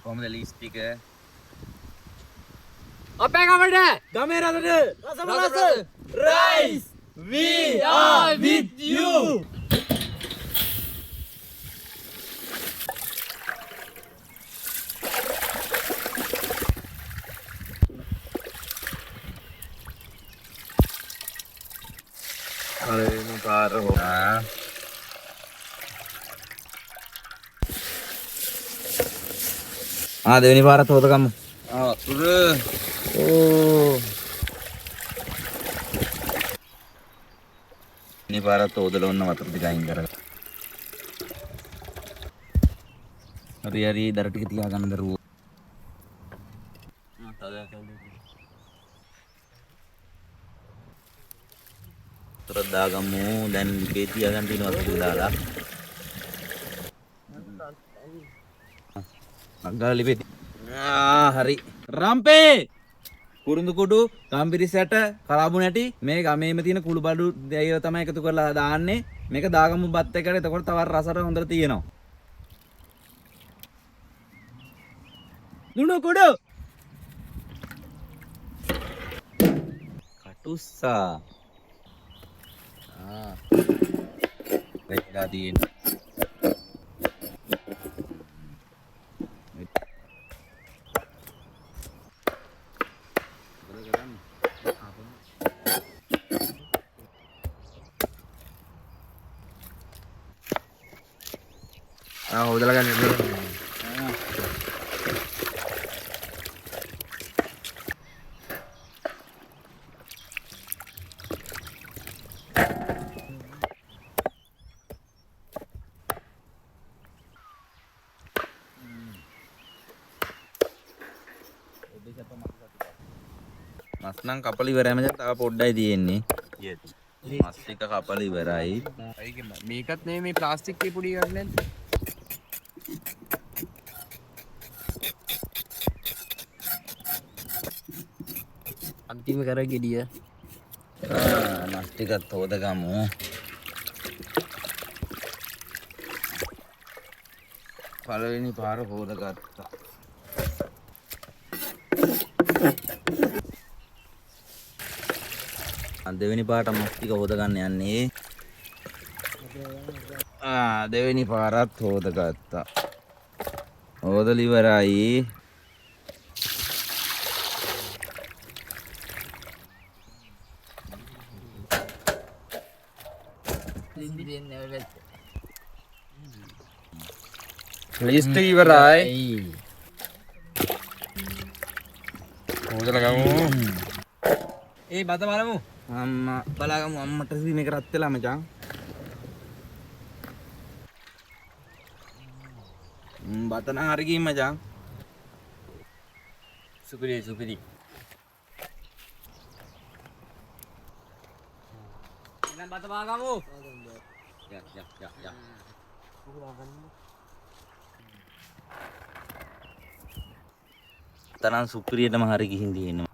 කොහමද ලීස්ට් ටික? අපේ ගමට ගමේ රටට රසමලස rice we are with you. අරේනු පාර හොනා. දෙවෙනි පාරත් හොදගමු. වතුර. ඕ. දෙවෙනි පාරත් හොදලා ඔන්න වතුර ටික අයින් කරගන්න. හරි දර ටික තියාගන්න දරුවෝ. වතුර දාගමු. දැන් ලිපේ තියාගන්න තියෙන වතුර දාලා. අග්ගල ලිපේ. හරි. රම්පේ කුරුඳු කුඩු ගම්බිරි සැට කලාබු නැටි මේ ගමේම තියෙන කුළු බඩු දෙයව තමයි එකතු කරලා දාන්නේ. මේක දාගමු බත් එකට. එතකොට තව රසට හොඳට තියෙනවා. දුණු කුඩු කටුස්සා වෙච්චා තියෙන හොදලා ගන්න මස් නම් කපල ඉවරයි මචං. තව පොඩ්ඩයි තියෙන්නේ. මස් ටික කපල ඉවරයි. මේකත් නේ මේ ප්ලාස්ටික් එකේ පොඩි එකක් නේද? අන්තිම කර ගෙඩිය. මස් ටිකත් හොදගමු. පළවෙනි පාර හොදගත්තා. දෙවෙනි පාරට මස් ටික හොදගන්න යන්නේ. දෙවෙනි පාරත් හොදගත්තා. හොදලා ඉවරයි. ලිස්ට් එක ඉවරයි. හොදලා ගමු. බත බලමු. අම්මා බලාගමු. අම්මට මේක රත් වෙලා මචං. බත නම් හරි ගිහින් මචං. සුපිරි. එහෙනම් බත බලගමු. යා. තරම් සුපිරියටම හරි ගිහින් තියෙනවා.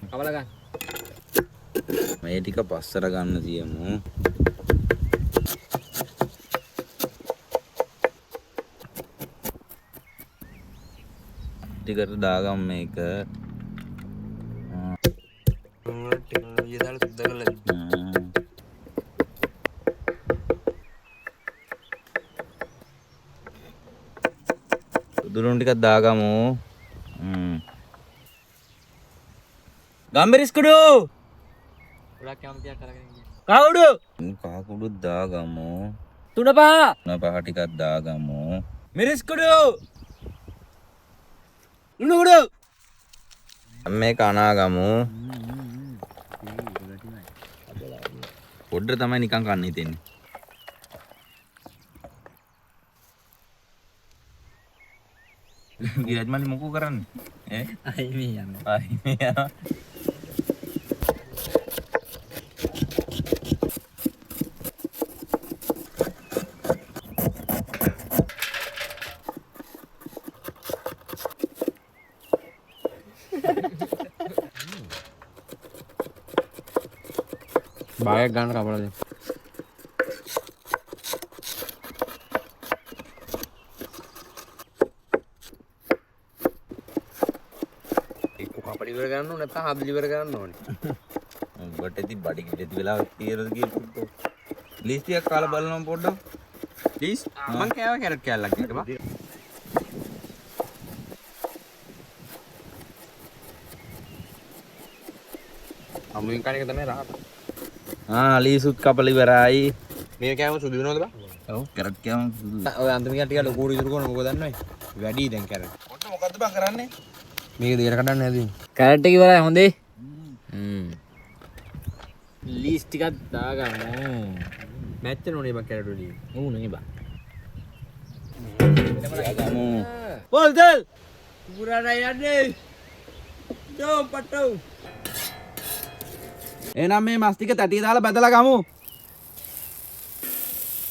කවලා ගන්න. මේ ටික පස්සට ගන්න තියමු. ටිකට දාගමු මේක. ටෙක්නොලොජිය දාලා සුද්ධ කරලා දුරුන් ටිකක් දාගමු. ගම්බිරිස් කුඩු ගොඩක් කැමතියක් කරගෙන ඉන්නේ. කවුඩු කකුඩුත් දාගමු. තුන පහ ටිකක් දාගමු. මිරිස් කුඩු ලුණු කුඩු මේක අනාගමු. පොඩ්ඩ තමයි නිකන් කන්න හිතෙන්නේ. ගිරජ් මල්ලි මොකෝ කරන්නේ? අයි මේ යන්නේ. භාගයක් ගන්න කපලා දෙන්න. ඒක කපඩි ඉවර ගන්න ඕනේ නැත්නම් හදලි ඉවර ගන්න ඕනේ. උඹට ඉතින් බඩ කිඩති වෙලා තියෙනද කියලා ප්ලීස් ටිකක් කාලා බලන්න පොඩ්ඩක්. ප්ලීස් මං කෑවා කැරට් කෑල්ලක් දෙන්න බා. අමුෙන් කණ එක තමයි රහත. ලීසුත් කපල ඉවරයි. මේ කෑම සුදු වෙනවද බා? ඔව් කැරට් කෑම ඔය අන්තිම කැට ටික ලොකු ඉතුරු කරන මොකද දන්නවයි? වැඩි දැන් කැරට්. ඔන්න මොකද්ද බං කරන්නේ? මේක දෙයර කඩන්න හැදුවේ. කැරට් එක ඉවරයි හොඳේ. ලීස් ටිකක් දාගමු. මැච් වෙනෝනේ බං කැරට් වලින්. ඕ නේ බං. ගමු. පොල් දෙල්. පුරාට යන්නේ. ජෝ පට්ටෝ. එහෙනම් මේ මස් ටික තැටිය දාලා බදලා ගමු.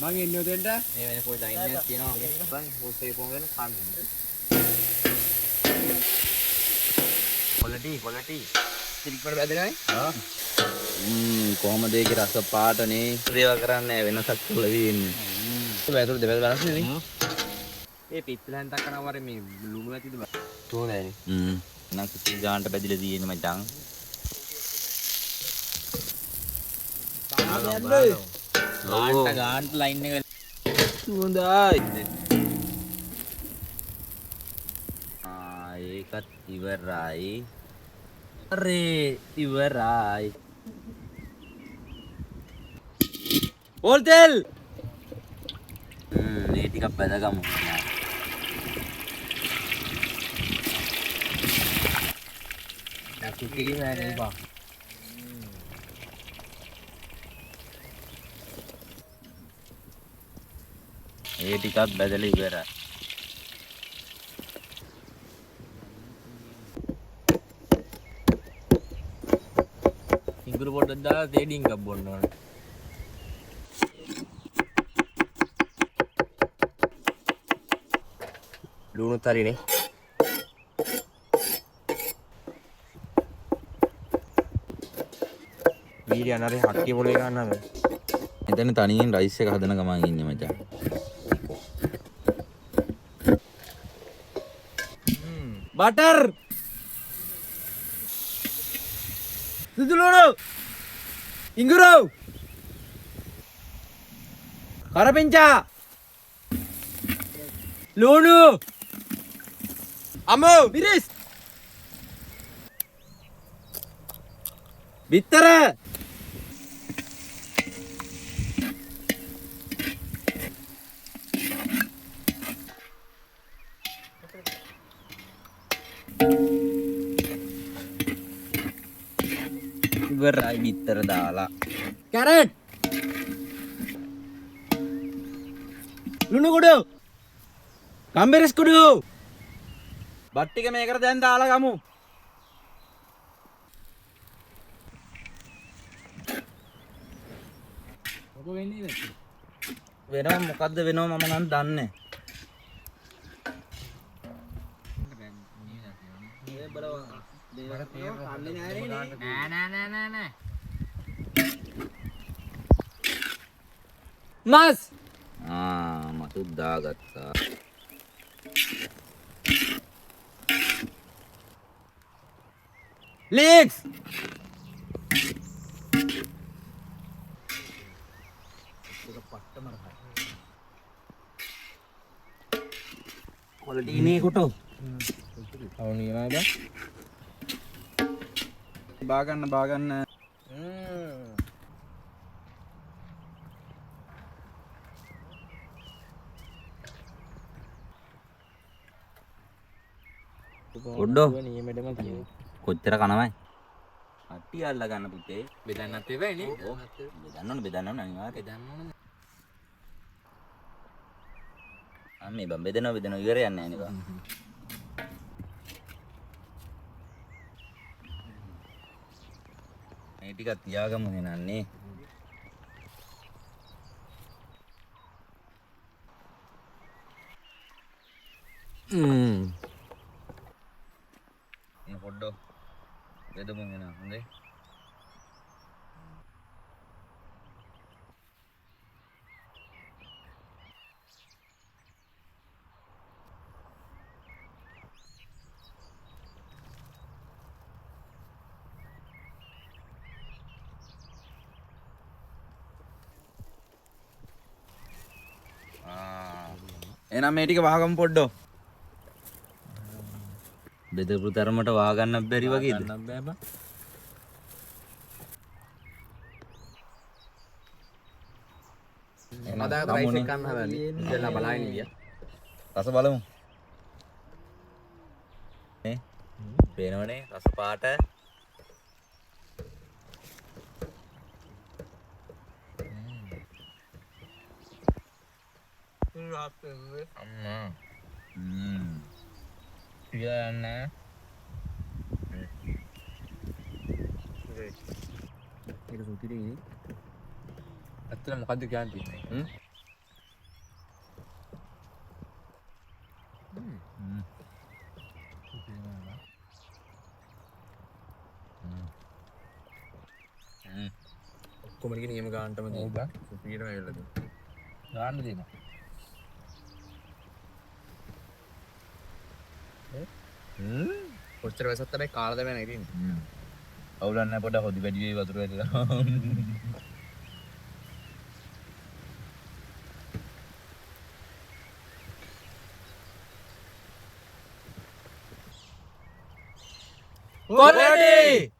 මං එන්නේ උදේට. මේ වෙන පොඩි දයින්නක් තියෙනවා වගේ. බං පොස්සේ පොන් වෙන කන්නේ. quality. ටික වල බැදගන්නේ. කොහමද ඒකේ රස පාටනේ ඒවා කරන්නේ වෙනසක් තුල වෙන්නේ. බැලුවද වෙනස් නෙවෙයි. මේ පිප්පලෙන් තකන වර මේ ලුණු ඇතිද බං. තෝනෑනේ. නම් කිසි ගානට බැදිලා තියෙන්නේ මචං. ගාන්ට ලයින් එක හොඳයි. ඒකත් ඉවරයි. අරේ ඉවරයි. පොල් තෙල්. මේ ටිකක් බැදගමු. කුක්කේ නෑ බා. ඒ ටිකක් බැදලා ඉවරයි. ඉඟුරු පොඩ්ඩක් දාලා තේ ඩිංගක් බොන්න ඕනේ. ලුණුත් හරිනේ. වීඩියෝ අනරේ හක්කිය පොලේ ගන්නද? මෙතන තනියෙන් රයිස් එක හදන ගමන් ඉන්නේ මචං. බටර්. සුදුලුණු. ඉඟුරු. කරපිංචා. ලුණු. අමෝ මිරිස්. බිත්තර. ඉවරයි බිත්තර දාලා. කැරට්. ලුණු කුඩු. කම්බරස් කුඩු. බත් ටික මේකට දැන් දාලා ගමු. ඔබ වෙන්නේ නැති. වෙනව මොකද්ද වෙනව මම නම් දන්නේ. නෑ. මස්. මතුත් දාගත්තා. ලීක්ස්. quality ini kutu. అవును ఏమైందా బాగన్న උඩෝ නියමෙටම තියෙනවා කොච්චර කනවයි අට්ටි අල්ලා ගන්න පුතේ බෙදන්නත් එපෑනේ බෙදන්න ඕන අනිවාර්යයෙන් බෙදන්න ඕන අම්මේ බම් බෙදනවා ඉවර යන්නේ නැහැ නේ මේ ටික තියාගමු නේනන්නේ අන්න පොඩ්ඩෝ බෙදමු එනවා හොඳේ. එහෙනම් මේ ටික වහගමු පොඩ්ඩෝ. බෙදපු තරමට වහගන්න බැරි වගේද? ගන්න බෑ බා. අදාගත රයිස් එක ගන්න හදන්නේ. ඉතින්ලා බලائیں ගියා. රස බලමු. නේ? පේනවනේ රස පාට. අම්මා. පියන්නේ. ඒක සුතිරිනේ. ඇත්තට මොකද්ද කියන්නේ? ඔක්කොම ටික නියම ගන්නටම තියෙනවා. සුපිරියටම ඇවිල්ලා තියෙනවා. ගන්න දෙනවා. කොච්චර වැසත් තමයි කාලා දැමන ඉතින්. අවුලක් නැහැ පොඩ්ඩක් හොදි වැඩි වෙයි වතුර වැටලා. Already!